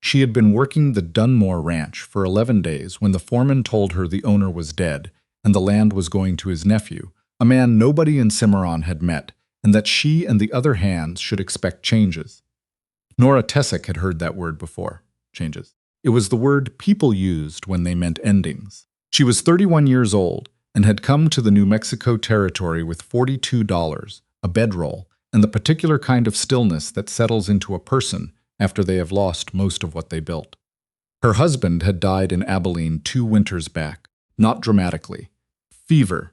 She had been working the Dunore ranch for 11 days when the foreman told her the owner was dead and the land was going to his nephew, a man nobody in Cimarron had met, and that she and the other hands should expect changes. Nora Tessick had heard that word before, changes. It was the word people used when they meant endings. She was 31 years old and had come to the New Mexico territory with $42, a bedroll, and the particular kind of stillness that settles into a person after they have lost most of what they built. Her husband had died in Abilene 2 winters back, not dramatically. Fever.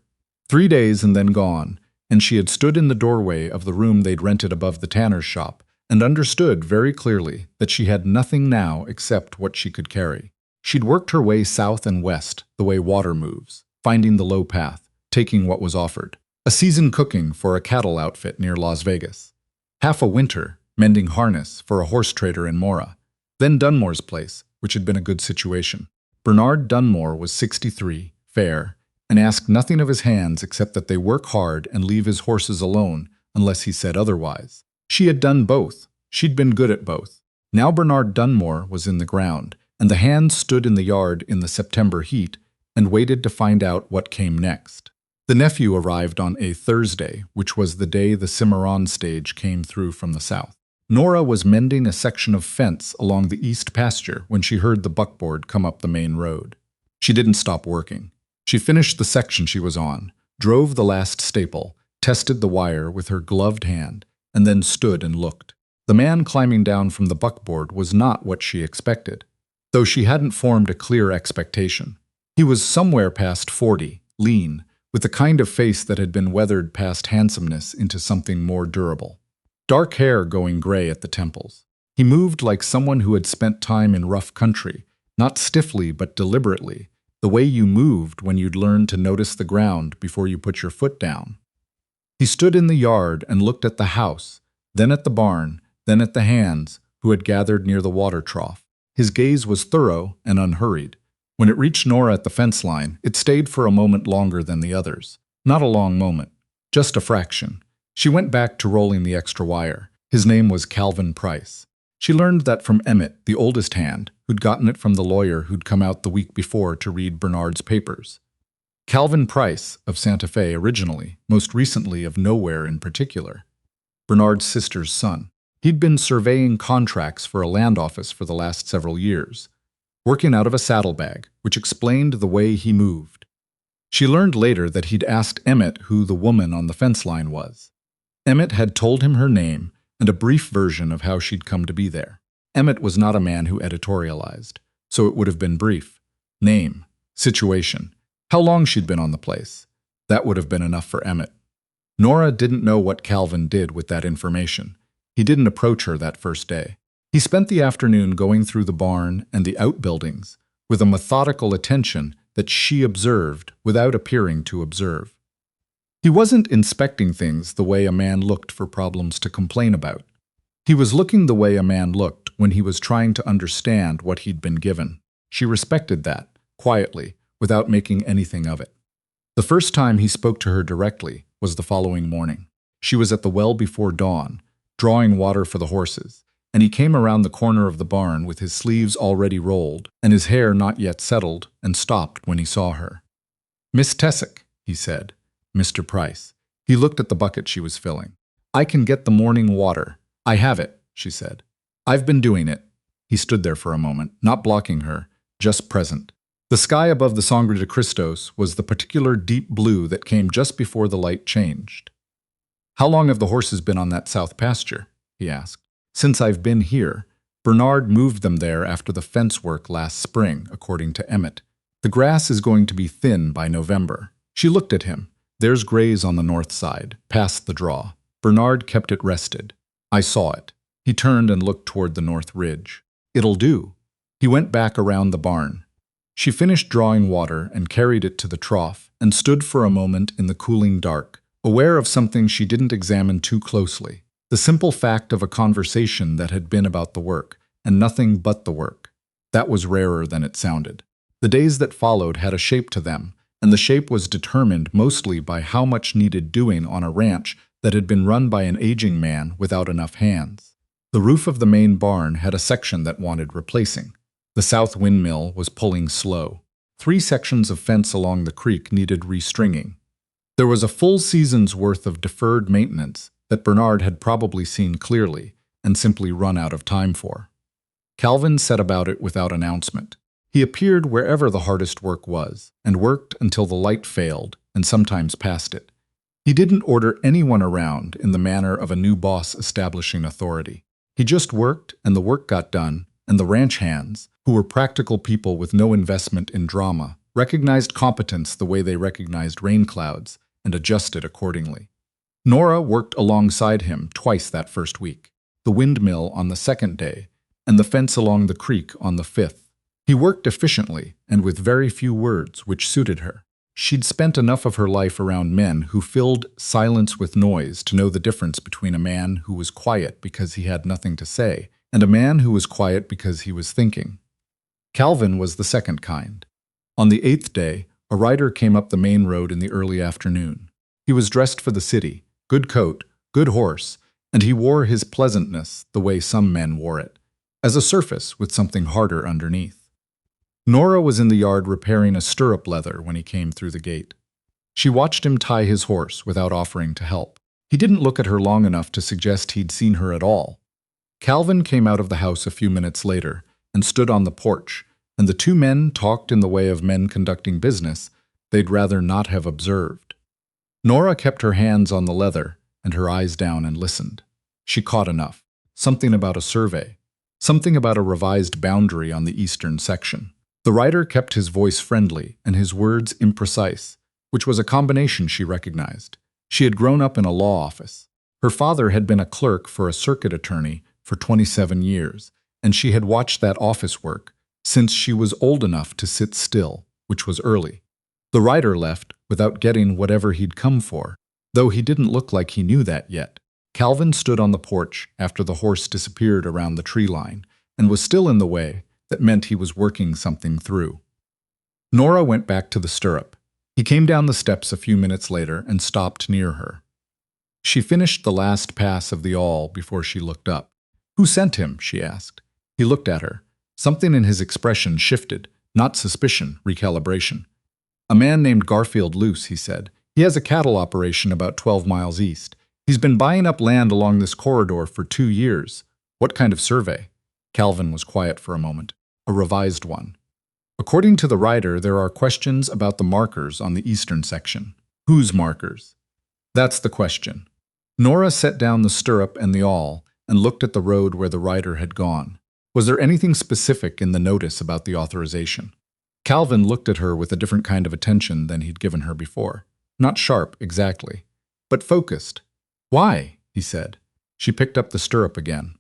3 days and then gone, and she had stood in the doorway of the room they'd rented above the tanner's shop and understood very clearly that she had nothing now except what she could carry. She'd worked her way south and west the way water moves, finding the low path, taking what was offered. A season cooking for a cattle outfit near Las Vegas. Half a winter mending harness for a horse trader in Mora. Then Dunmore's place, which had been a good situation. Bernard Dunmore was 63, fair, and asked nothing of his hands except that they work hard and leave his horses alone unless he said otherwise. She had done both. She'd been good at both. Now Bernard Dunmore was in the ground, and the hands stood in the yard in the September heat and waited to find out what came next. The nephew arrived on a Thursday, which was the day the Cimarron stage came through from the south. Nora was mending a section of fence along the east pasture when she heard the buckboard come up the main road. She didn't stop working. She finished the section she was on, drove the last staple, tested the wire with her gloved hand, and then stood and looked. The man climbing down from the buckboard was not what she expected, though she hadn't formed a clear expectation. He was somewhere past 40, lean, with the kind of face that had been weathered past handsomeness into something more durable. Dark hair going gray at the temples. He moved like someone who had spent time in rough country, not stiffly but deliberately, the way you moved when you'd learned to notice the ground before you put your foot down. He stood in the yard and looked at the house, then at the barn, then at the hands who had gathered near the water trough. His gaze was thorough and unhurried. When it reached Nora at the fence line, it stayed for a moment longer than the others. Not a long moment, just a fraction. She went back to rolling the extra wire. His name was Calvin Price. She learned that from Emmett, the oldest hand, who'd gotten it from the lawyer who'd come out the week before to read Bernard's papers. Calvin Price, of Santa Fe originally, most recently of nowhere in particular. Bernard's sister's son. He'd been surveying contracts for a land office for the last several years, working out of a saddlebag, which explained the way he moved. She learned later that he'd asked Emmett who the woman on the fence line was. Emmett had told him her name and a brief version of how she'd come to be there. Emmett was not a man who editorialized, so it would have been brief. Name, situation, how long she'd been on the place. That would have been enough for Emmett. Nora didn't know what Calvin did with that information. He didn't approach her that first day. He spent the afternoon going through the barn and the outbuildings with a methodical attention that she observed without appearing to observe. He wasn't inspecting things the way a man looked for problems to complain about. He was looking the way a man looked when he was trying to understand what he'd been given. She respected that, quietly, without making anything of it. The first time he spoke to her directly was the following morning. She was at the well before dawn, drawing water for the horses, and he came around the corner of the barn with his sleeves already rolled and his hair not yet settled, and stopped when he saw her. "Miss Tessick," he said. "Mr. Price." He looked at the bucket she was filling. "I can get the morning water. I have it," she said. "I've been doing it." He stood there for a moment, not blocking her, just present. The sky above the Sangre de Cristos was the particular deep blue that came just before the light changed. "How long have the horses been on that south pasture?" he asked. "Since I've been here. Bernard moved them there after the fence work last spring, according to Emmett. The grass is going to be thin by November." She looked at him. "There's graze on the north side, past the draw." Bernard kept it rested. "I saw it." He turned and looked toward the north ridge. "It'll do." He went back around the barn. She finished drawing water and carried it to the trough and stood for a moment in the cooling dark, aware of something she didn't examine too closely. The simple fact of a conversation that had been about the work, and nothing but the work. That was rarer than it sounded. The days that followed had a shape to them, and the shape was determined mostly by how much needed doing on a ranch that had been run by an aging man without enough hands. The roof of the main barn had a section that wanted replacing. The south windmill was pulling slow. 3 sections of fence along the creek needed restringing. There was a full season's worth of deferred maintenance that Bernard had probably seen clearly and simply run out of time for. Calvin set about it without announcement. He appeared wherever the hardest work was, and worked until the light failed, and sometimes past it. He didn't order anyone around in the manner of a new boss establishing authority. He just worked, and the work got done, and the ranch hands, who were practical people with no investment in drama, recognized competence the way they recognized rain clouds, and adjusted accordingly. Nora worked alongside him twice that first week, the windmill on the 2nd day, and the fence along the creek on the 5th. He worked efficiently and with very few words, which suited her. She'd spent enough of her life around men who filled silence with noise to know the difference between a man who was quiet because he had nothing to say and a man who was quiet because he was thinking. Calvin was the second kind. On the 8th day, a rider came up the main road in the early afternoon. He was dressed for the city, good coat, good horse, and he wore his pleasantness the way some men wore it, as a surface with something harder underneath. Nora was in the yard repairing a stirrup leather when he came through the gate. She watched him tie his horse without offering to help. He didn't look at her long enough to suggest he'd seen her at all. Calvin came out of the house a few minutes later and stood on the porch, and the 2 men talked in the way of men conducting business they'd rather not have observed. Nora kept her hands on the leather and her eyes down and listened. She caught enough. Something about a survey. Something about a revised boundary on the eastern section. The rider kept his voice friendly and his words imprecise, which was a combination she recognized. She had grown up in a law office. Her father had been a clerk for a circuit attorney for 27 years, and she had watched that office work since she was old enough to sit still, which was early. The rider left without getting whatever he'd come for, though he didn't look like he knew that yet. Calvin stood on the porch after the horse disappeared around the tree line and was still in the way. That meant he was working something through. Nora went back to the stirrup. He came down the steps a few minutes later and stopped near her. She finished the last pass of the awl before she looked up. "Who sent him?" she asked. He looked at her. Something in his expression shifted, not suspicion, recalibration. "A man named Garfield Luce," he said. "He has a cattle operation about 12 miles east. He's been buying up land along this corridor for 2 years. What kind of survey?" Calvin was quiet for a moment. "A revised one. According to the writer, there are questions about the markers on the eastern section." "Whose markers?" "That's the question." Nora set down the stirrup and the awl and looked at the road where the rider had gone. Was there anything specific in the notice about the authorization? Calvin looked at her with a different kind of attention than he'd given her before. Not sharp, exactly, but focused. "Why?" he said. She picked up the stirrup again.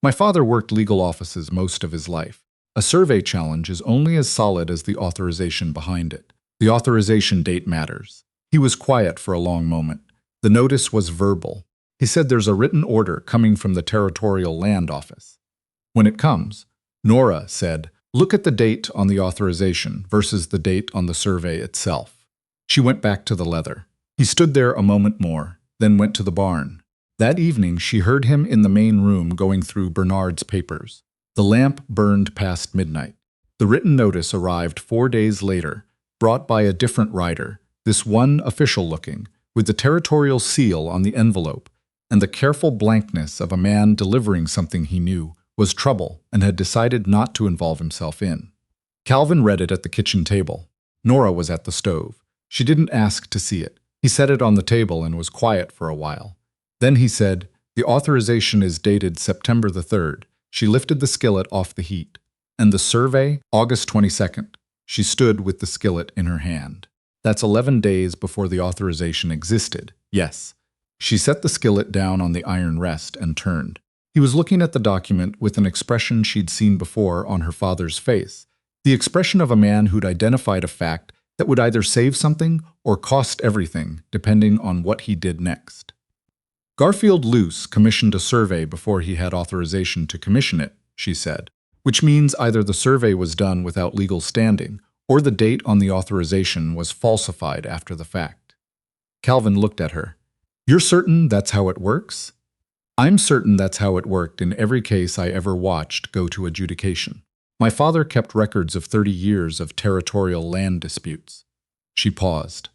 "My father worked legal offices most of his life. A survey challenge is only as solid as the authorization behind it. The authorization date matters." He was quiet for a long moment. The notice was verbal. He said, "There's a written order coming from the Territorial Land Office." "When it comes," Nora said, "look at the date on the authorization versus the date on the survey itself." She went back to the leather. He stood there a moment more, then went to the barn. That evening she heard him in the main room going through Bernard's papers. The lamp burned past midnight. The written notice arrived 4 days later, brought by a different rider, this one official-looking, with the territorial seal on the envelope, and the careful blankness of a man delivering something he knew was trouble and had decided not to involve himself in. Calvin read it at the kitchen table. Nora was at the stove. She didn't ask to see it. He set it on the table and was quiet for a while. Then he said, "The authorization is dated September the 3rd. She lifted the skillet off the heat. "And the survey, August 22nd. She stood with the skillet in her hand. "That's 11 days before the authorization existed. Yes." She set the skillet down on the iron rest and turned. He was looking at the document with an expression she'd seen before on her father's face, the expression of a man who'd identified a fact that would either save something or cost everything, depending on what he did next. "Garfield Luce commissioned a survey before he had authorization to commission it," she said, "which means either the survey was done without legal standing or the date on the authorization was falsified after the fact." Calvin looked at her. "You're certain that's how it works?" I'm certain that's how it worked in every case I ever watched go to adjudication. My father kept records of 30 years of territorial land disputes. She paused.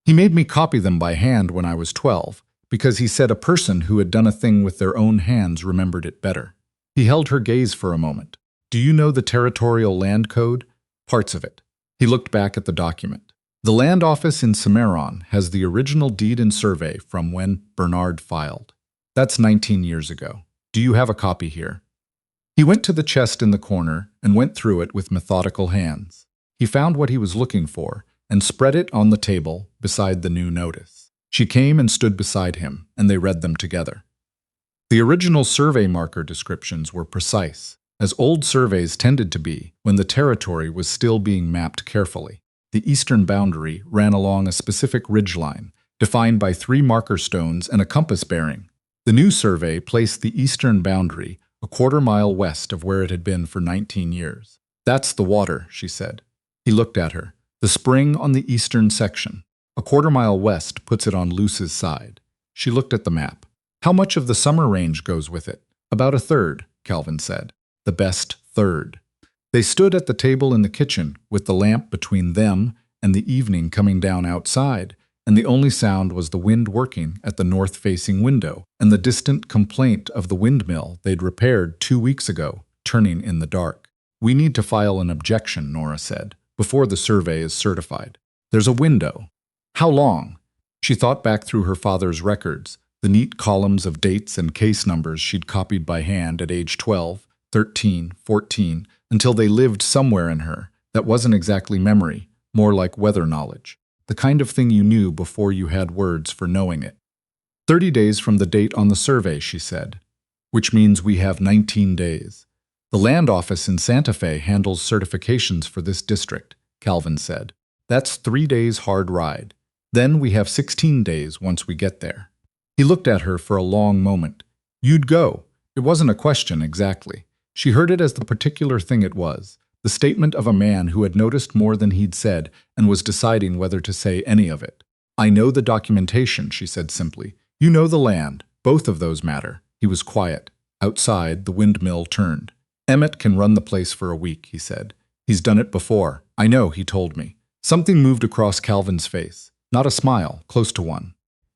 He made me copy them by hand when I was 12, because he said a person who had done a thing with their own hands remembered it better. He held her gaze for a moment. Do you know the Territorial Land Code? Parts of it. He looked back at the document. The land office in Cimarron has the original deed and survey from when Bernard filed. That's 19 years ago. Do you have a copy here? He went to the chest in the corner and went through it with methodical hands. He found what he was looking for and spread it on the table beside the new notice. She came and stood beside him, and they read them together. The original survey marker descriptions were precise, as old surveys tended to be when the territory was still being mapped carefully. The eastern boundary ran along a specific ridgeline, defined by 3 marker stones and a compass bearing. The new survey placed the eastern boundary a quarter-mile west of where it had been for 19 years. That's the water, she said. He looked at her. The spring on the eastern section. A quarter-mile west puts it on Luce's side. She looked at the map. How much of the summer range goes with it? About a third, Calvin said. The best third. They stood at the table in the kitchen, with the lamp between them and the evening coming down outside, and the only sound was the wind working at the north-facing window and the distant complaint of the windmill they'd repaired 2 weeks ago, turning in the dark. We need to file an objection, Nora said, before the survey is certified. There's a window. How long? She thought back through her father's records, the neat columns of dates and case numbers she'd copied by hand at age 12, 13, 14, until they lived somewhere in her. That wasn't exactly memory, more like weather knowledge. The kind of thing you knew before you had words for knowing it. 30 days from the date on the survey, she said, which means we have 19 days. The land office in Santa Fe handles certifications for this district, Calvin said. That's 3 days hard ride. Then we have 16 days once we get there. He looked at her for a long moment. You'd go. It wasn't a question exactly. She heard it as the particular thing it was, the statement of a man who had noticed more than he'd said and was deciding whether to say any of it. I know the documentation, she said simply. You know the land. Both of those matter. He was quiet. Outside, the windmill turned. Emmett can run the place for a week, he said. He's done it before. I know, he told me. Something moved across Calvin's face. Not a smile, close to one.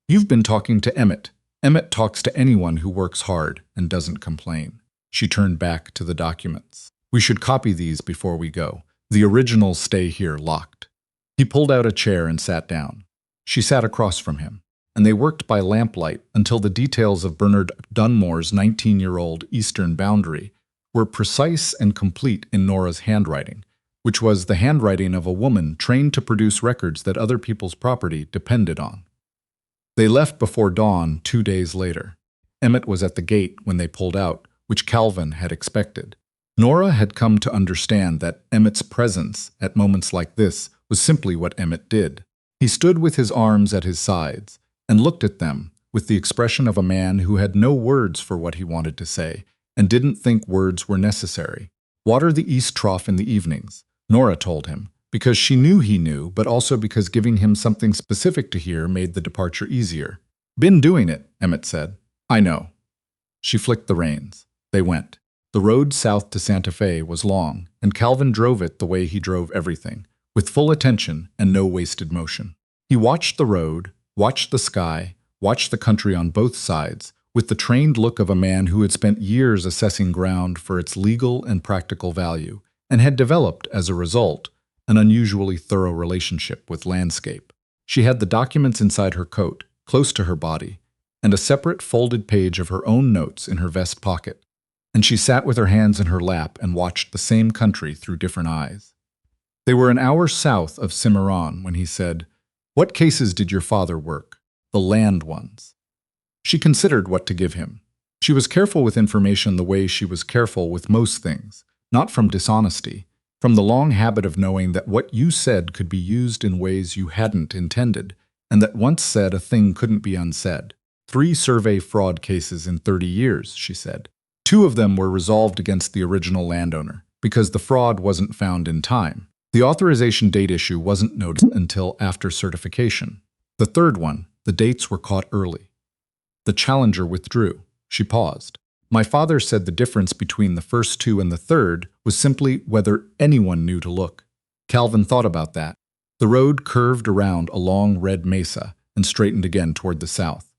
You've been talking to Emmett. Emmett talks to anyone who works hard and doesn't complain. She turned back to the documents. We should copy these before we go. The originals stay here locked. He pulled out a chair and sat down. She sat across from him, and they worked by lamplight until the details of Bernard Dunmore's 19-year-old eastern boundary were precise and complete in Nora's handwriting, which was the handwriting of a woman trained to produce records that other people's property depended on. They left before dawn 2 days later. Emmett was at the gate when they pulled out, which Calvin had expected. Nora had come to understand that Emmett's presence at moments like this was simply what Emmett did. He stood with his arms at his sides and looked at them with the expression of a man who had no words for what he wanted to say and didn't think words were necessary. Water the east trough in the evenings, Nora told him, because she knew he knew, but also because giving him something specific to hear made the departure easier. Been doing it, Emmett said. I know. She flicked the reins. They went. The road south to Santa Fe was long, and Calvin drove it the way he drove everything, with full attention and no wasted motion. He watched the road, watched the sky, watched the country on both sides, with the trained look of a man who had spent years assessing ground for its legal and practical value, and had developed, as a result, an unusually thorough relationship with landscape. She had the documents inside her coat, close to her body, and a separate folded page of her own notes in her vest pocket, and she sat with her hands in her lap and watched the same country through different eyes. They were an hour south of Cimarron when he said, What cases did your father work? The land ones. She considered what to give him. She was careful with information the way she was careful with most things, not from dishonesty, from the long habit of knowing that what you said could be used in ways you hadn't intended, and that once said a thing couldn't be unsaid. 3 survey fraud cases in 30 years, she said. 2 of them were resolved against the original landowner, because the fraud wasn't found in time. The authorization date issue wasn't noted until after certification. The 3rd one, the dates were caught early. The challenger withdrew. She paused. My father said the difference between the first two and the third was simply whether anyone knew to look. Calvin thought about that. The road curved around a long red mesa and straightened again toward the south.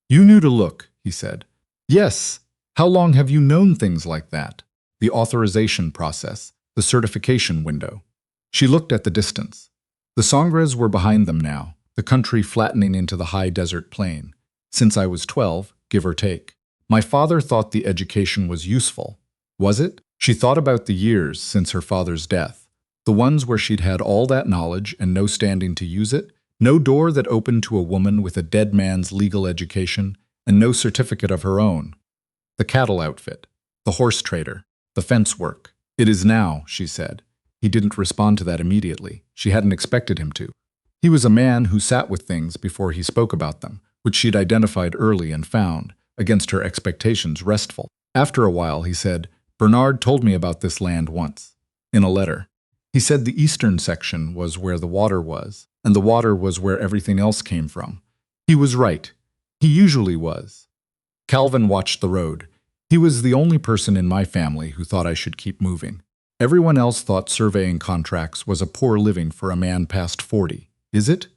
You knew to look, he said. Yes. How long have you known things like that? The authorization process, the certification window. She looked at the distance. The Sangres were behind them now, the country flattening into the high desert plain. Since I was 12, give or take. My father thought the education was useful. Was it? She thought about the years since her father's death, the ones where she'd had all that knowledge and no standing to use it, no door that opened to a woman with a dead man's legal education, and no certificate of her own. The cattle outfit, the horse trader, the fence work. It is now, she said. He didn't respond to that immediately. She hadn't expected him to. He was a man who sat with things before he spoke about them, which she'd identified early and found, against her expectations, restful. After a while, he said, Bernard told me about this land once, in a letter. He said the eastern section was where the water was, and the water was where everything else came from. He was right. He usually was. Calvin watched the road. He was the only person in my family who thought I should keep moving. Everyone else thought surveying contracts was a poor living for a man past 40. Is it?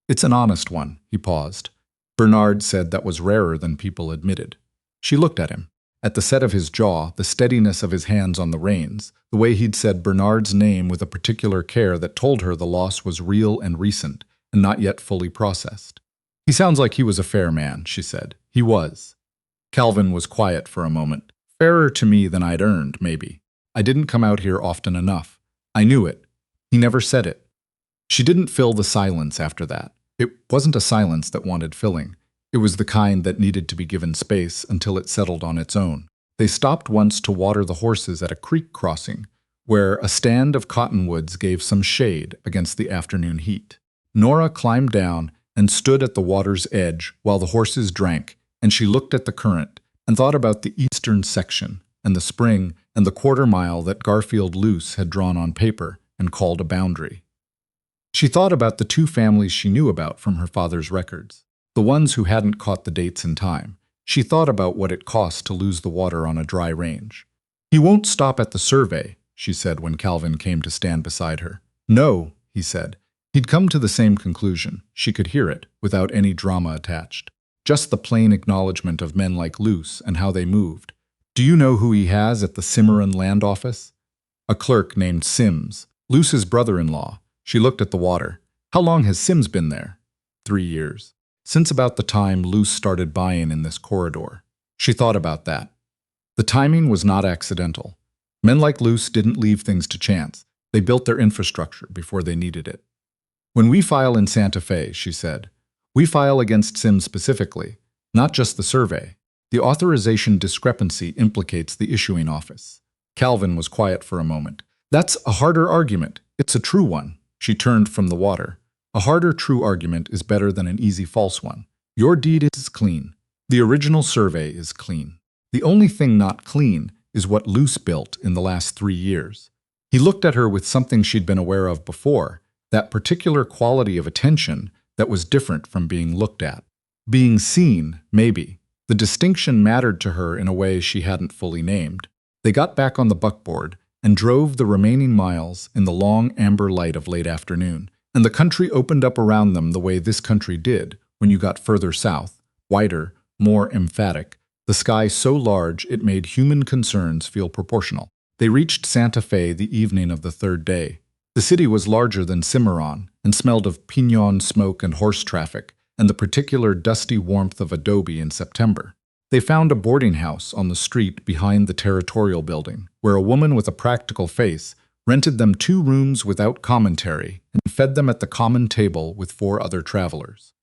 It's an honest one, he paused. Bernard said that was rarer than people admitted. She looked at him. At the set of his jaw, the steadiness of his hands on the reins, the way he'd said Bernard's name with a particular care that told her the loss was real and recent, and not yet fully processed. He sounds like he was a fair man, she said. He was. Calvin was quiet for a moment. Fairer to me than I'd earned, maybe. I didn't come out here often enough. I knew it. He never said it. She didn't fill the silence after that. It wasn't a silence that wanted filling. It was the kind that needed to be given space until it settled on its own. They stopped once to water the horses at a creek crossing, where a stand of cottonwoods gave some shade against the afternoon heat. Nora climbed down and stood at the water's edge while the horses drank, and she looked at the current and thought about the eastern section and the spring and the quarter-mile that Garfield Luce had drawn on paper and called a boundary. She thought about the two families she knew about from her father's records, the ones who hadn't caught the dates in time. She thought about what it cost to lose the water on a dry range. He won't stop at the survey, she said when Calvin came to stand beside her. No, he said. He'd come to the same conclusion. She could hear it, without any drama attached. Just the plain acknowledgement of men like Luce and how they moved. Do you know who he has at the Cimarron Land Office? A clerk named Sims, Luce's brother-in-law. She looked at the water. How long has Sims been there? 3 years. Since about the time Luce started buying in this corridor. She thought about that. The timing was not accidental. Men like Luce didn't leave things to chance. They built their infrastructure before they needed it. When we file in Santa Fe, she said, we file against Sims specifically, not just the survey. The authorization discrepancy implicates the issuing office. Calvin was quiet for a moment. That's a harder argument. It's a true one. She turned from the water. A harder true argument is better than an easy false one. Your deed is clean. The original survey is clean. The only thing not clean is what Luce built in the last 3 years. He looked at her with something she'd been aware of before, that particular quality of attention that was different from being looked at. Being seen, maybe. The distinction mattered to her in a way she hadn't fully named. They got back on the buckboard and drove the remaining miles in the long amber light of late afternoon, and the country opened up around them the way this country did when you got further south, wider, more emphatic, the sky so large it made human concerns feel proportional. They reached Santa Fe the evening of the third day. The city was larger than Cimarron and smelled of pinon smoke and horse traffic and the particular dusty warmth of adobe in September. They found a boarding house on the street behind the territorial building, where a woman with a practical face rented them 2 rooms without commentary and fed them at the common table with 4 other travelers.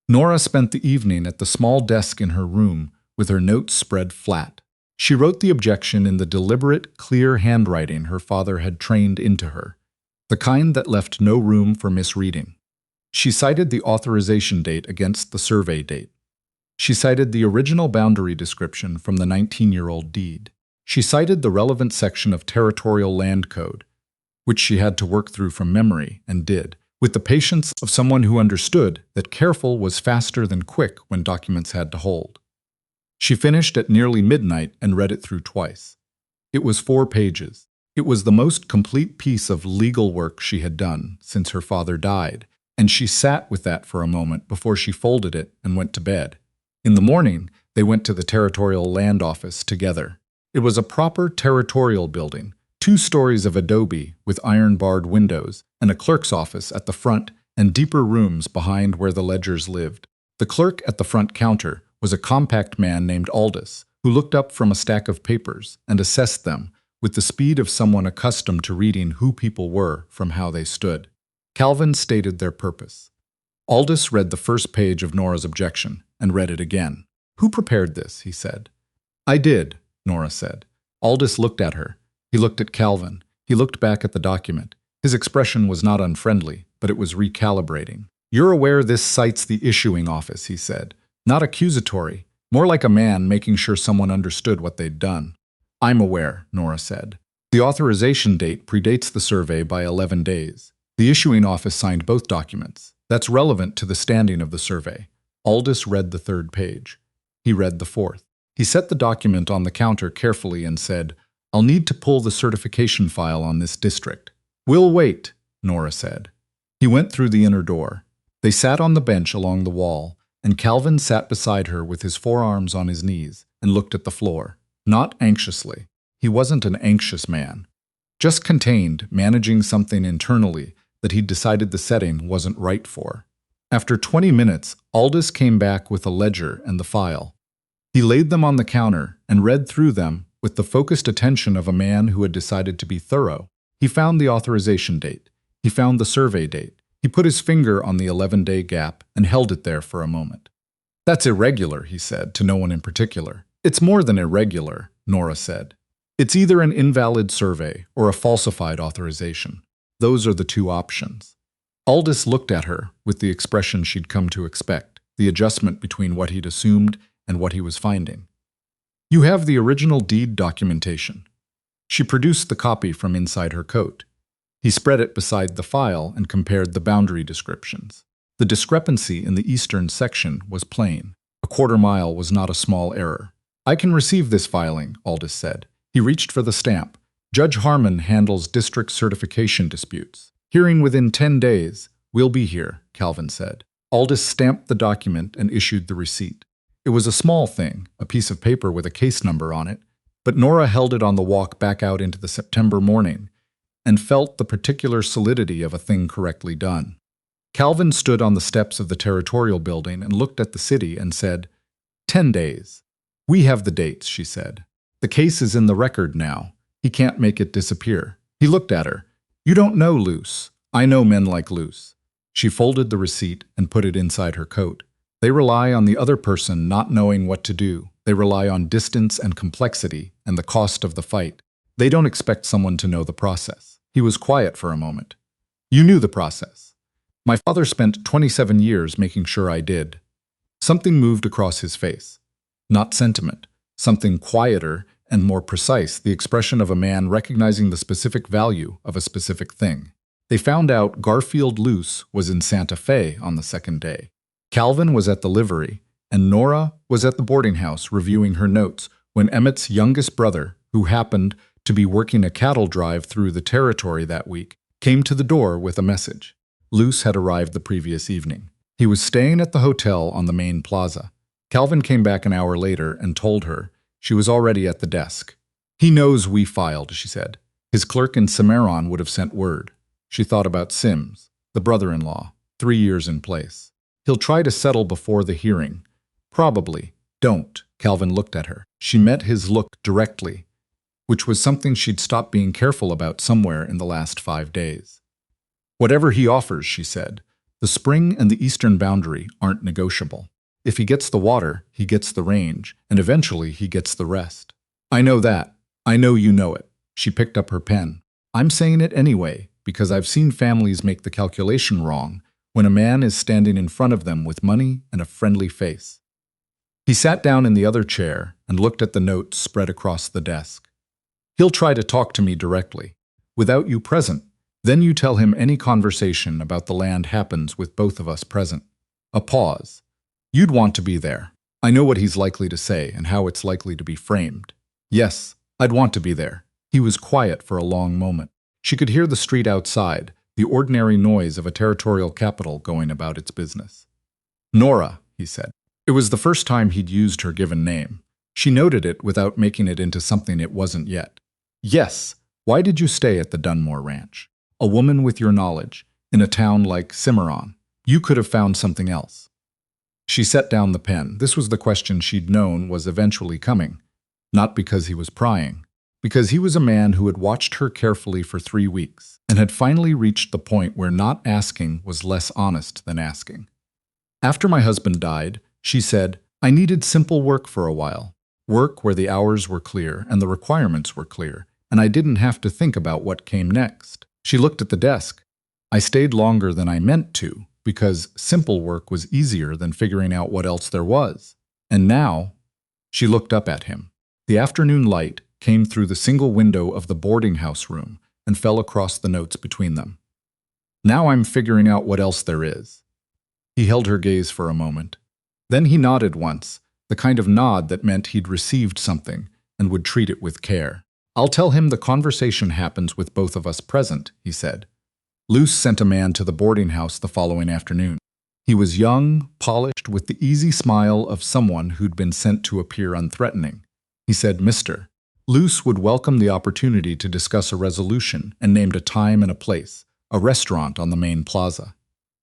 Nora spent the evening at the small desk in her room with her notes spread flat. She wrote the objection in the deliberate, clear handwriting her father had trained into her, the kind that left no room for misreading. She cited the authorization date against the survey date. She cited the original boundary description from the 19-year-old deed. She cited the relevant section of Territorial Land Code, which she had to work through from memory, and did, with the patience of someone who understood that careful was faster than quick when documents had to hold. She finished at nearly midnight and read it through twice. It was 4 pages. It was the most complete piece of legal work she had done since her father died, and she sat with that for a moment before she folded it and went to bed. In the morning, they went to the Territorial Land Office together. It was a proper territorial building, 2 stories of adobe with iron-barred windows, and a clerk's office at the front and deeper rooms behind where the ledgers lived. The clerk at the front counter was a compact man named Aldous, who looked up from a stack of papers and assessed them with the speed of someone accustomed to reading who people were from how they stood. Calvin stated their purpose. Aldous read the first page of Nora's objection and read it again. "Who prepared this?" he said. "I did," Nora said. Aldous looked at her. He looked at Calvin. He looked back at the document. His expression was not unfriendly, but it was recalibrating. "You're aware this cites the issuing office," he said. "Not accusatory, more like a man making sure someone understood what they'd done." "I'm aware," Nora said. "The authorization date predates the survey by 11 days. The issuing office signed both documents. That's relevant to the standing of the survey." Aldous read the 3rd page. He read the 4th. He set the document on the counter carefully and said, "I'll need to pull the certification file on this district." "We'll wait," Nora said. He went through the inner door. They sat on the bench along the wall, and Calvin sat beside her with his forearms on his knees and looked at the floor. Not anxiously. He wasn't an anxious man. Just contained, managing something internally that he'd decided the setting wasn't right for. After 20 minutes, Aldous came back with a ledger and the file. He laid them on the counter and read through them with the focused attention of a man who had decided to be thorough. He found the authorization date. He found the survey date. He put his finger on the 11-day gap and held it there for a moment. "That's irregular," he said, to no one in particular. "It's more than irregular," Nora said. "It's either an invalid survey or a falsified authorization. Those are the 2 options." Aldous looked at her with the expression she'd come to expect, the adjustment between what he'd assumed and what he was finding. "You have the original deed documentation." She produced the copy from inside her coat. He spread it beside the file and compared the boundary descriptions. The discrepancy in the eastern section was plain. A 1/4 mile was not a small error. "I can receive this filing," Aldous said. He reached for the stamp. "Judge Harmon handles district certification disputes. Hearing within 10 days. We'll be here," Calvin said. Aldous stamped the document and issued the receipt. It was a small thing, a piece of paper with a case number on it, but Nora held it on the walk back out into the September morning and felt the particular solidity of a thing correctly done. Calvin stood on the steps of the Territorial building and looked at the city and said, 10 days. "We have the dates," she said. "The case is in the record now. He can't make it disappear." He looked at her. "You don't know Luce. I know men like Luce." She folded the receipt and put it inside her coat. They rely on the other person not knowing what to do. They rely on distance and complexity and the cost of the fight. They don't expect someone to know the process. He was quiet for a moment. "You knew the process." "My father spent 27 years making sure I did." Something moved across his face. Not sentiment. Something quieter and more precise, the expression of a man recognizing the specific value of a specific thing. They found out Garfield Luce was in Santa Fe on the 2nd day. Calvin was at the livery, and Nora was at the boarding house reviewing her notes when Emmett's youngest brother, who happened to be working a cattle drive through the territory that week, came to the door with a message. Luce had arrived the previous evening. He was staying at the hotel on the main plaza. Calvin came back an hour later and told her she was already at the desk. "He knows we filed," she said. His clerk in Cimarron would have sent word. She thought about Sims, the brother-in-law, 3 years in place. "He'll try to settle before the hearing." "Probably. Don't." Calvin looked at her. She met his look directly, which was something she'd stopped being careful about somewhere in the last 5 days. "Whatever he offers," she said. "The spring and the eastern boundary aren't negotiable. If he gets the water, he gets the range, and eventually he gets the rest." "I know that. I know you know it." She picked up her pen. "I'm saying it anyway, because I've seen families make the calculation wrong when a man is standing in front of them with money and a friendly face." He sat down in the other chair and looked at the notes spread across the desk. "He'll try to talk to me directly, without you present. Then you tell him any conversation about the land happens with both of us present." A pause. "You'd want to be there." I know what he's likely to say and how it's likely to be framed. Yes, I'd want to be there. He was quiet for a long moment. She could hear the street outside, the ordinary noise of a territorial capital going about its business. Nora, he said. It was the first time he'd used her given name. She noted it without making it into something it wasn't yet. Yes, why did you stay at the Dunore ranch? A woman with your knowledge, in a town like Cimarron. You could have found something else. She set down the pen. This was the question she'd known was eventually coming. Not because he was prying. Because he was a man who had watched her carefully for 3 weeks and had finally reached the point where not asking was less honest than asking. After my husband died, she said, I needed simple work for a while. Work where the hours were clear and the requirements were clear, and I didn't have to think about what came next. She looked at the desk. I stayed longer than I meant to, because simple work was easier than figuring out what else there was. And now, she looked up at him. The afternoon light came through the single window of the boarding house room and fell across the notes between them. Now I'm figuring out what else there is. He held her gaze for a moment. Then he nodded once, the kind of nod that meant he'd received something and would treat it with care. I'll tell him the conversation happens with both of us present, he said. Luce sent a man to the boarding house the following afternoon. He was young, polished, with the easy smile of someone who'd been sent to appear unthreatening. He said, Mr. Luce would welcome the opportunity to discuss a resolution and named a time and a place, a restaurant on the main plaza.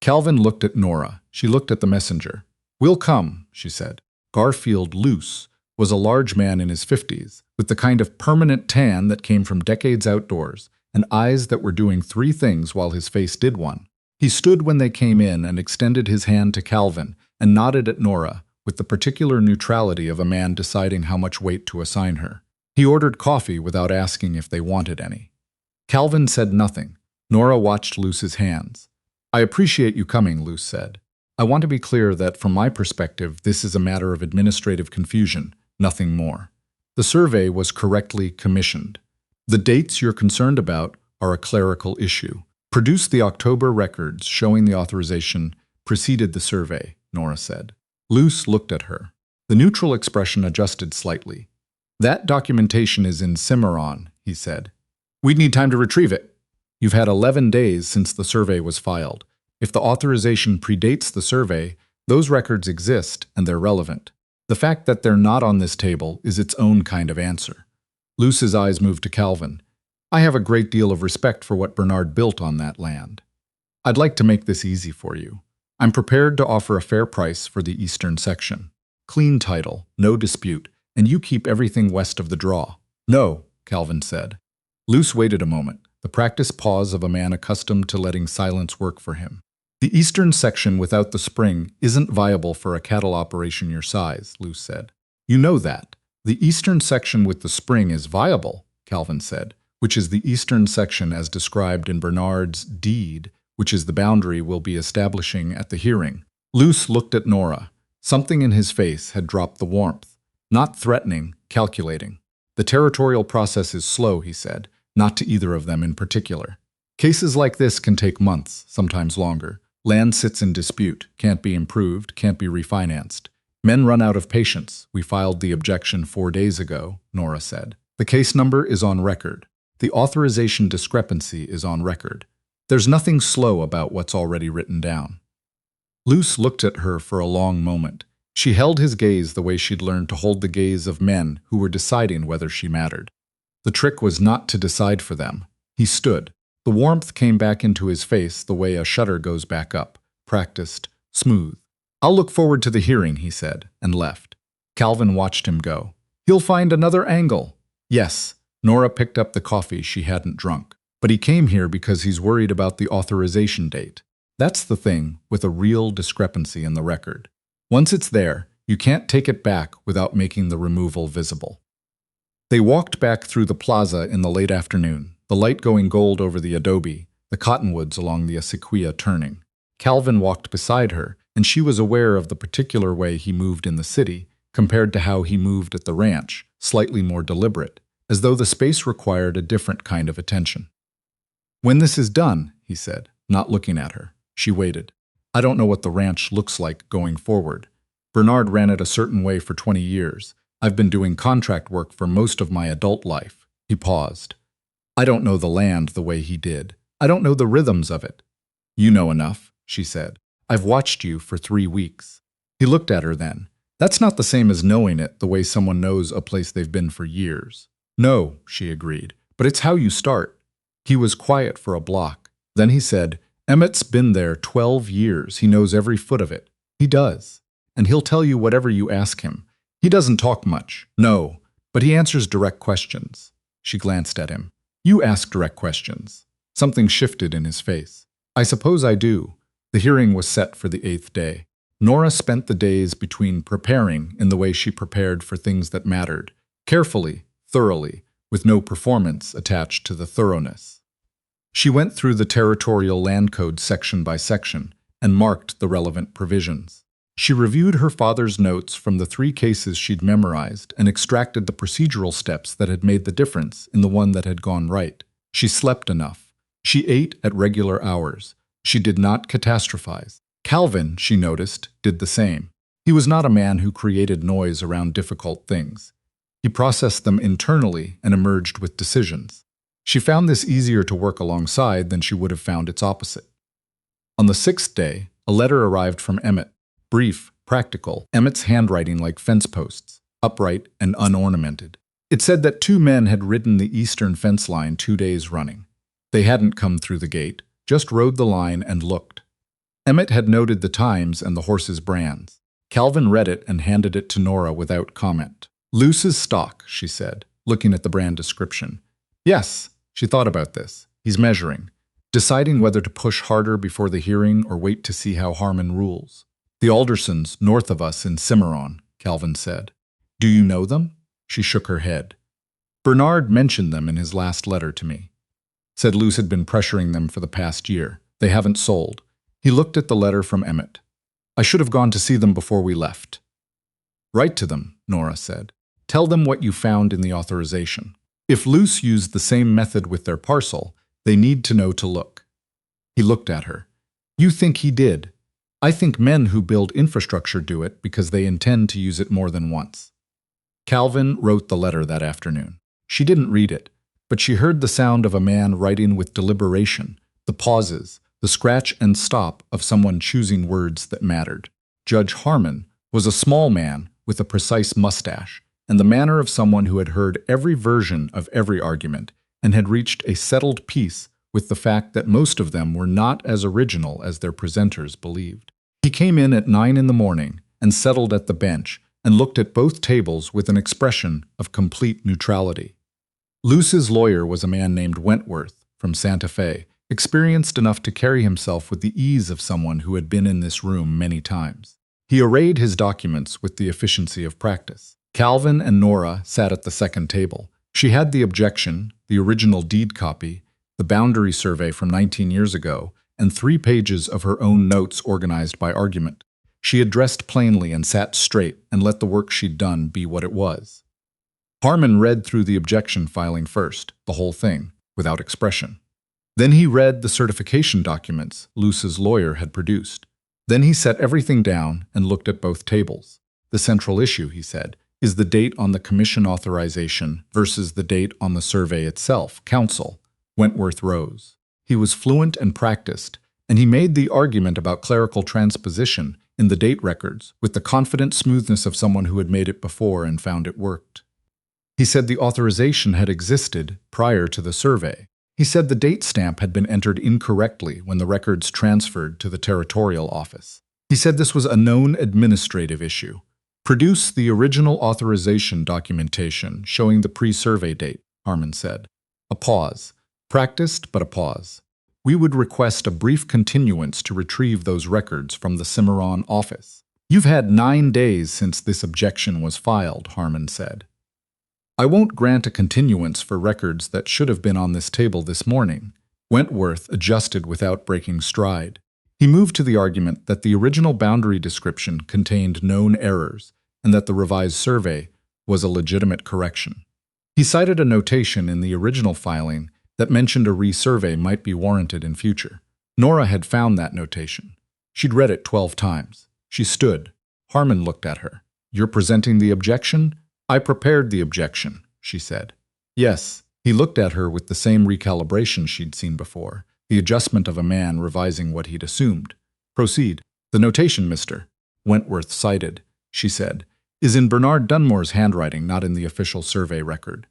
Calvin looked at Nora. She looked at the messenger. We'll come, she said. Garfield Luce was a large man in his 50s, with the kind of permanent tan that came from decades outdoors, and eyes that were doing 3 things while his face did one. He stood when they came in and extended his hand to Calvin and nodded at Nora with the particular neutrality of a man deciding how much weight to assign her. He ordered coffee without asking if they wanted any. Calvin said nothing. Nora watched Luce's hands. I appreciate you coming, Luce said. I want to be clear that, from my perspective, this is a matter of administrative confusion, nothing more. The survey was correctly commissioned. The dates you're concerned about are a clerical issue. Produce the October records showing the authorization preceded the survey, Nora said. Luce looked at her. The neutral expression adjusted slightly. That documentation is in Cimarron, he said. We'd need time to retrieve it. You've had 11 days since the survey was filed. If the authorization predates the survey, those records exist and they're relevant. The fact that they're not on this table is its own kind of answer. Luce's eyes moved to Calvin. I have a great deal of respect for what Bernard built on that land. I'd like to make this easy for you. I'm prepared to offer a fair price for the eastern section. Clean title, no dispute, and you keep everything west of the draw. No, Calvin said. Luce waited a moment, the practiced pause of a man accustomed to letting silence work for him. The eastern section without the spring isn't viable for a cattle operation your size, Luce said. You know that. The eastern section with the spring is viable, Calvin said, which is the eastern section as described in Bernard's deed, which is the boundary we'll be establishing at the hearing. Luce looked at Nora. Something in his face had dropped the warmth. Not threatening, calculating. The territorial process is slow, he said, not to either of them in particular. Cases like this can take months, sometimes longer. Land sits in dispute, can't be improved, can't be refinanced. Men run out of patience. We filed the objection 4 days ago, Nora said. The case number is on record. The authorization discrepancy is on record. There's nothing slow about what's already written down. Luce looked at her for a long moment. She held his gaze the way she'd learned to hold the gaze of men who were deciding whether she mattered. The trick was not to decide for them. He stood. The warmth came back into his face the way a shutter goes back up, practiced, smooth. I'll look forward to the hearing, he said, and left. Calvin watched him go. He'll find another angle. Yes, Nora picked up the coffee she hadn't drunk. But he came here because he's worried about the authorization date. That's the thing with a real discrepancy in the record. Once it's there, you can't take it back without making the removal visible. They walked back through the plaza in the late afternoon, the light going gold over the adobe, the cottonwoods along the acequia turning. Calvin walked beside her, and she was aware of the particular way he moved in the city compared to how he moved at the ranch, slightly more deliberate, as though the space required a different kind of attention. When this is done, he said, not looking at her. She waited. I don't know what the ranch looks like going forward. Bernard ran it a certain way for 20 years. I've been doing contract work for most of my adult life. He paused. I don't know the land the way he did. I don't know the rhythms of it. You know enough, she said. I've watched you for 3 weeks. He looked at her then. That's not the same as knowing it the way someone knows a place they've been for years. No, she agreed, but it's how you start. He was quiet for a block. Then he said, Emmett's been there 12 years. He knows every foot of it. He does. And he'll tell you whatever you ask him. He doesn't talk much. No, but he answers direct questions. She glanced at him. You ask direct questions. Something shifted in his face. I suppose I do. The hearing was set for the 8th day. Nora spent the days between preparing in the way she prepared for things that mattered, carefully, thoroughly, with no performance attached to the thoroughness. She went through the territorial land code section by section and marked the relevant provisions. She reviewed her father's notes from the 3 cases she'd memorized and extracted the procedural steps that had made the difference in the one that had gone right. She slept enough. She ate at regular hours. She did not catastrophize. Calvin, she noticed, did the same. He was not a man who created noise around difficult things. He processed them internally and emerged with decisions. She found this easier to work alongside than she would have found its opposite. On the 6th day, a letter arrived from Emmett. Brief, practical, Emmett's handwriting like fence posts, upright and unornamented. It said that 2 men had ridden the eastern fence line 2 days running. They hadn't come through the gate, just rode the line and looked. Emmett had noted the times and the horses' brands. Calvin read it and handed it to Nora without comment. Luce's stock, she said, looking at the brand description. Yes, she thought about this. He's measuring, deciding whether to push harder before the hearing or wait to see how Harmon rules. The Aldersons, north of us in Cimarron, Calvin said. Do you know them? She shook her head. Bernard mentioned them in his last letter to me. Said Luce had been pressuring them for the past year. They haven't sold. He looked at the letter from Emmett. I should have gone to see them before we left. Write to them, Nora said. Tell them what you found in the authorization. If Luce used the same method with their parcel, they need to know to look. He looked at her. You think he did? I think men who build infrastructure do it because they intend to use it more than once. Calvin wrote the letter that afternoon. She didn't read it, but she heard the sound of a man writing with deliberation, the pauses, the scratch and stop of someone choosing words that mattered. Judge Harmon was a small man with a precise mustache and the manner of someone who had heard every version of every argument and had reached a settled peace with the fact that most of them were not as original as their presenters believed. He came in at 9 in the morning and settled at the bench and looked at both tables with an expression of complete neutrality. Luce's lawyer was a man named Wentworth from Santa Fe, experienced enough to carry himself with the ease of someone who had been in this room many times. He arrayed his documents with the efficiency of practice. Calvin and Nora sat at the second table. She had the objection, the original deed copy, the boundary survey from 19 years ago, and 3 pages of her own notes organized by argument. She had dressed plainly and sat straight and let the work she'd done be what it was. Harmon read through the objection filing first, the whole thing, without expression. Then he read the certification documents Luce's lawyer had produced. Then he set everything down and looked at both tables. The central issue, he said, is the date on the commission authorization versus the date on the survey itself, counsel. Wentworth rose. He was fluent and practiced, and he made the argument about clerical transposition in the date records with the confident smoothness of someone who had made it before and found it worked. He said the authorization had existed prior to the survey. He said the date stamp had been entered incorrectly when the records transferred to the territorial office. He said this was a known administrative issue. Produce the original authorization documentation showing the pre-survey date, Harmon said. A pause. Practiced, but a pause. We would request a brief continuance to retrieve those records from the Cimarron office. You've had 9 days since this objection was filed, Harmon said. I won't grant a continuance for records that should have been on this table this morning. Wentworth adjusted without breaking stride. He moved to the argument that the original boundary description contained known errors and that the revised survey was a legitimate correction. He cited a notation in the original filing that mentioned a resurvey might be warranted in future. Nora had found that notation. She'd read it 12 times. She stood. Harmon looked at her. "You're presenting the objection?" "I prepared the objection," she said. "Yes." He looked at her with the same recalibration she'd seen before, the adjustment of a man revising what he'd assumed. "Proceed." "The notation, mister," Wentworth cited, she said, "is in Bernard Dunmore's handwriting, not in the official survey record.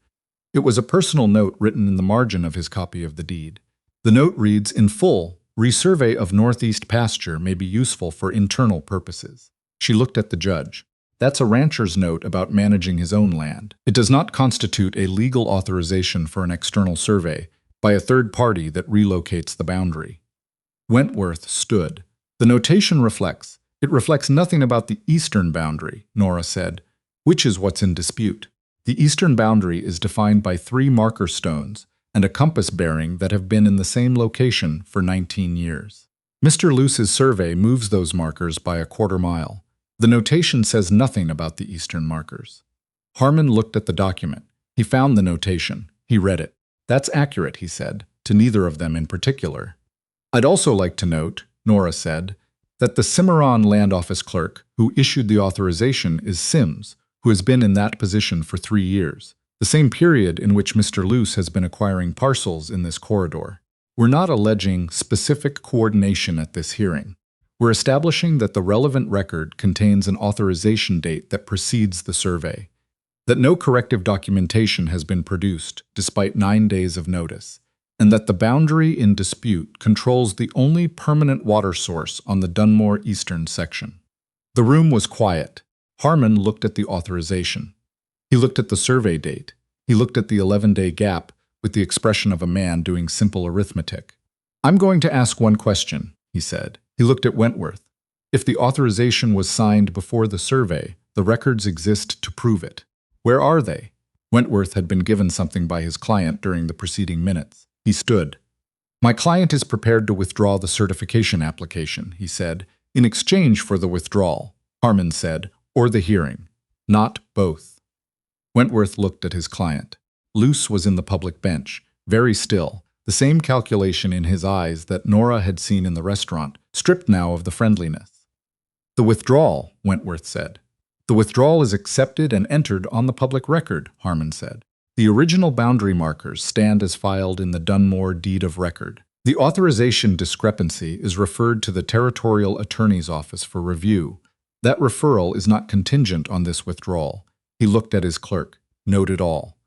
It was a personal note written in the margin of his copy of the deed. The note reads, in full, resurvey of northeast pasture may be useful for internal purposes." She looked at the judge. "That's a rancher's note about managing his own land. It does not constitute a legal authorization for an external survey by a third party that relocates the boundary." Wentworth stood. "The notation reflects. It reflects nothing about the eastern boundary," Nora said, "which is what's in dispute. The eastern boundary is defined by 3 marker stones and a compass bearing that have been in the same location for 19 years. Mr. Luce's survey moves those markers by a quarter mile. The notation says nothing about the eastern markers." Harmon looked at the document. He found the notation. He read it. "That's accurate," he said, to neither of them in particular. "I'd also like to note," Nora said, "that the Cimarron Land Office clerk who issued the authorization is Sims, who has been in that position for 3 years, the same period in which Mr. Luce has been acquiring parcels in this corridor. We're not alleging specific coordination at this hearing. We're establishing that the relevant record contains an authorization date that precedes the survey, that no corrective documentation has been produced despite 9 days of notice, and that the boundary in dispute controls the only permanent water source on the Dunmore eastern section." The room was quiet. Harmon looked at the authorization. He looked at the survey date. He looked at the 11-day gap with the expression of a man doing simple arithmetic. "I'm going to ask one question," he said. He looked at Wentworth. "If the authorization was signed before the survey, the records exist to prove it. Where are they?" Wentworth had been given something by his client during the preceding minutes. He stood. "My client is prepared to withdraw the certification application," he said, "in exchange for the withdrawal," Harmon said, "or the hearing. Not both." Wentworth looked at his client. Luce was in the public bench, very still, the same calculation in his eyes that Nora had seen in the restaurant, stripped now of the friendliness. "The withdrawal," Wentworth said. "The withdrawal is accepted and entered on the public record," Harmon said. "The original boundary markers stand as filed in the Dunmore Deed of Record. The authorization discrepancy is referred to the Territorial Attorney's Office for review. That referral is not contingent on this withdrawal." He looked at his clerk. "Note it all."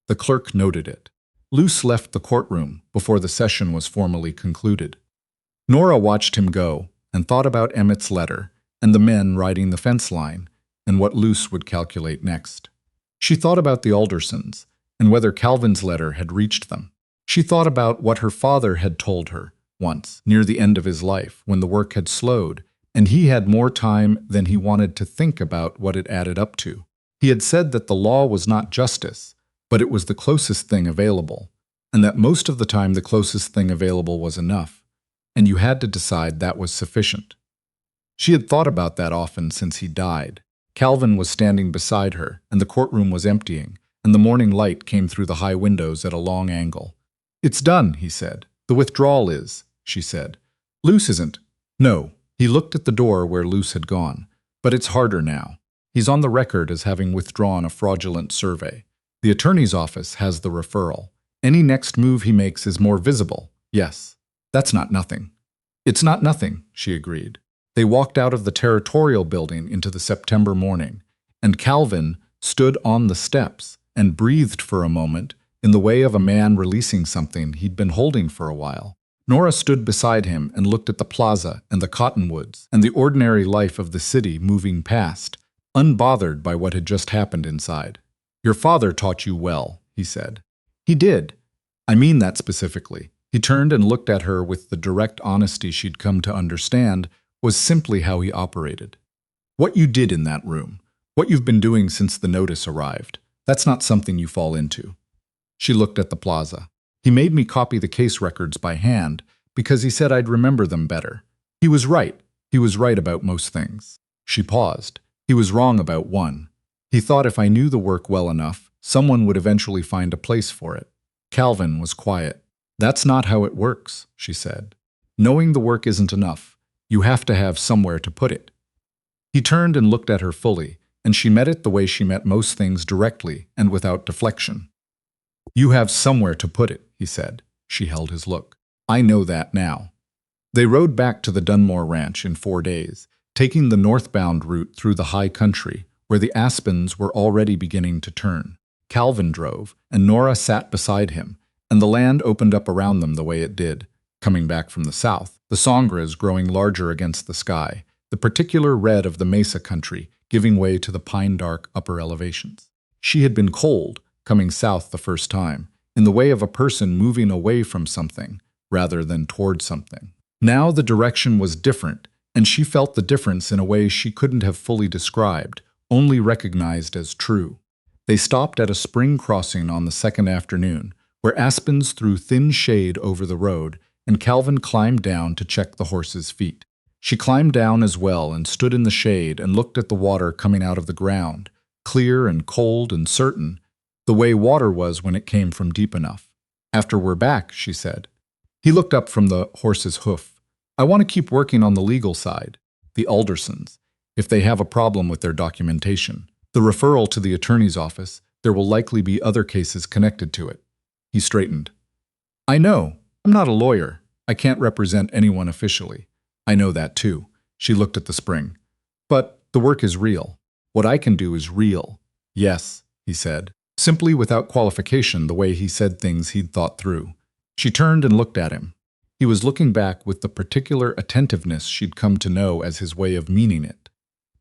The clerk noted it. Luce left the courtroom before the session was formally concluded. Nora watched him go and thought about Emmett's letter and the men riding the fence line and what Luce would calculate next. She thought about the Aldersons and whether Calvin's letter had reached them. She thought about what her father had told her once, near the end of his life, when the work had slowed, and he had more time than he wanted to think about what it added up to. He had said that the law was not justice, but it was the closest thing available, and that most of the time the closest thing available was enough, and you had to decide that was sufficient. She had thought about that often since he died. Calvin was standing beside her, and the courtroom was emptying, and the morning light came through the high windows at a long angle. "It's done," he said. "The withdrawal is," she said. "Luce isn't." "No." He looked at the door where Luce had gone. "But it's harder now. He's on the record as having withdrawn a fraudulent survey. The attorney's office has the referral. Any next move he makes is more visible. Yes. That's not nothing." "It's not nothing," she agreed. They walked out of the territorial building into the September morning, and Calvin stood on the steps and breathed for a moment in the way of a man releasing something he'd been holding for a while. Nora stood beside him and looked at the plaza and the cottonwoods and the ordinary life of the city moving past, unbothered by what had just happened inside. "Your father taught you well," he said. "He did. I mean that specifically." He turned and looked at her with the direct honesty she'd come to understand was simply how he operated. "What you did in that room, what you've been doing since the notice arrived, that's not something you fall into." She looked at the plaza. "He made me copy the case records by hand because he said I'd remember them better. He was right. He was right about most things." She paused. "He was wrong about one. He thought if I knew the work well enough, someone would eventually find a place for it." Calvin was quiet. "That's not how it works," she said. "Knowing the work isn't enough. You have to have somewhere to put it." He turned and looked at her fully, and she met it the way she met most things, directly and without deflection. "You have somewhere to put it," he said. She held his look. "I know that now." They rode back to the Dunore ranch in 4 days, taking the northbound route through the high country, where the aspens were already beginning to turn. Calvin drove, and Nora sat beside him, and the land opened up around them the way it did, coming back from the south, the sangres growing larger against the sky, the particular red of the mesa country giving way to the pine-dark upper elevations. She had been cold, coming south the first time, in the way of a person moving away from something, rather than toward something. Now the direction was different, and she felt the difference in a way she couldn't have fully described, only recognized as true. They stopped at a spring crossing on the second afternoon, where aspens threw thin shade over the road, and Calvin climbed down to check the horse's feet. She climbed down as well and stood in the shade and looked at the water coming out of the ground, clear and cold and certain, the way water was when it came from deep enough. "After we're back," she said. He looked up from the horse's hoof. "I want to keep working on the legal side. The Aldersons, if they have a problem with their documentation. The referral to the attorney's office, there will likely be other cases connected to it." He straightened. "I know. I'm not a lawyer. I can't represent anyone officially. I know that too." She looked at the spring. "But the work is real. What I can do is real." "Yes," he said, simply without qualification, the way he said things he'd thought through. She turned and looked at him. He was looking back with the particular attentiveness she'd come to know as his way of meaning it.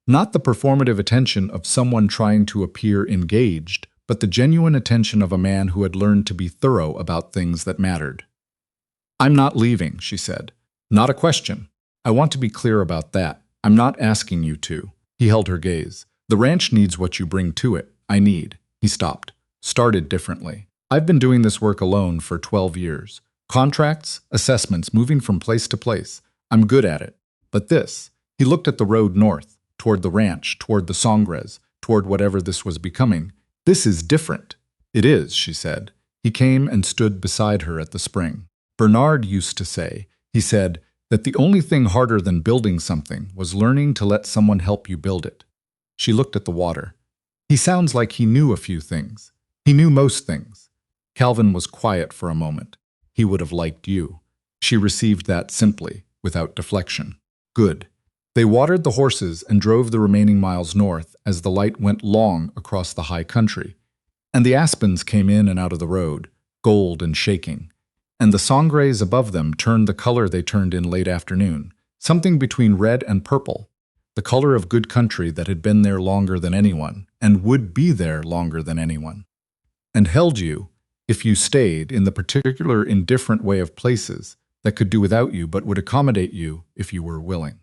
Not the performative attention of someone trying to appear engaged, but the genuine attention of a man who had learned to be thorough about things that mattered. "I'm not leaving," she said. "Not a question. I want to be clear about that. I'm not asking you to." He held her gaze. "The ranch needs what you bring to it. I need." He stopped. Started differently. "I've been doing this work alone for 12 years. Contracts, assessments, moving from place to place. I'm good at it. But this," he looked at the road north, toward the ranch, toward the sangres, toward whatever this was becoming. "This is different." "It is," she said. He came and stood beside her at the spring. "Bernard used to say," he said, "that the only thing harder than building something was learning to let someone help you build it." She looked at the water. "He sounds like he knew a few things. He knew most things." Calvin was quiet for a moment. "He would have liked you." She received that simply, without deflection. "Good." They watered the horses and drove the remaining miles north as the light went long across the high country. And the aspens came in and out of the road, gold and shaking. And the sangres above them turned the color they turned in late afternoon, something between red and purple, the color of good country that had been there longer than anyone, and would be there longer than anyone. And held you, if you stayed, in the particular indifferent way of places that could do without you but would accommodate you if you were willing.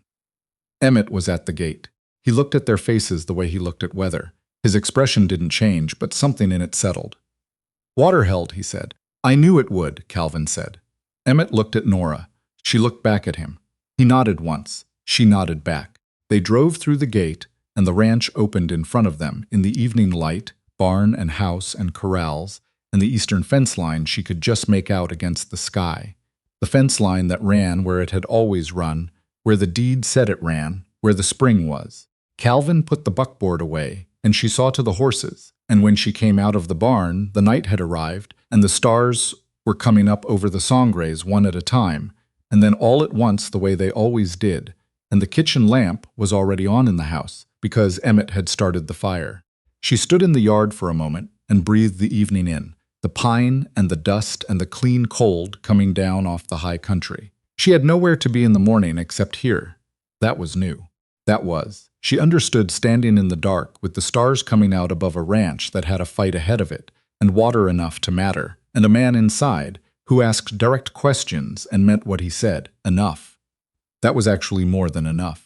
Emmett was at the gate. He looked at their faces the way he looked at weather. His expression didn't change, but something in it settled. "Water held," he said. "I knew it would," Calvin said. Emmett looked at Nora. She looked back at him. He nodded once. She nodded back. They drove through the gate, and the ranch opened in front of them in the evening light, barn and house and corrals, and the eastern fence line she could just make out against the sky. The fence line that ran where it had always run, where the deed said it ran, where the spring was. Calvin put the buckboard away, and she saw to the horses, and when she came out of the barn, the night had arrived, and the stars were coming up over the sangres one at a time, and then all at once the way they always did, and the kitchen lamp was already on in the house, because Emmett had started the fire. She stood in the yard for a moment and breathed the evening in, the pine and the dust and the clean cold coming down off the high country. She had nowhere to be in the morning except here. That was new. That was. She understood standing in the dark with the stars coming out above a ranch that had a fight ahead of it, and water enough to matter, and a man inside who asked direct questions and meant what he said, enough. That was actually more than enough.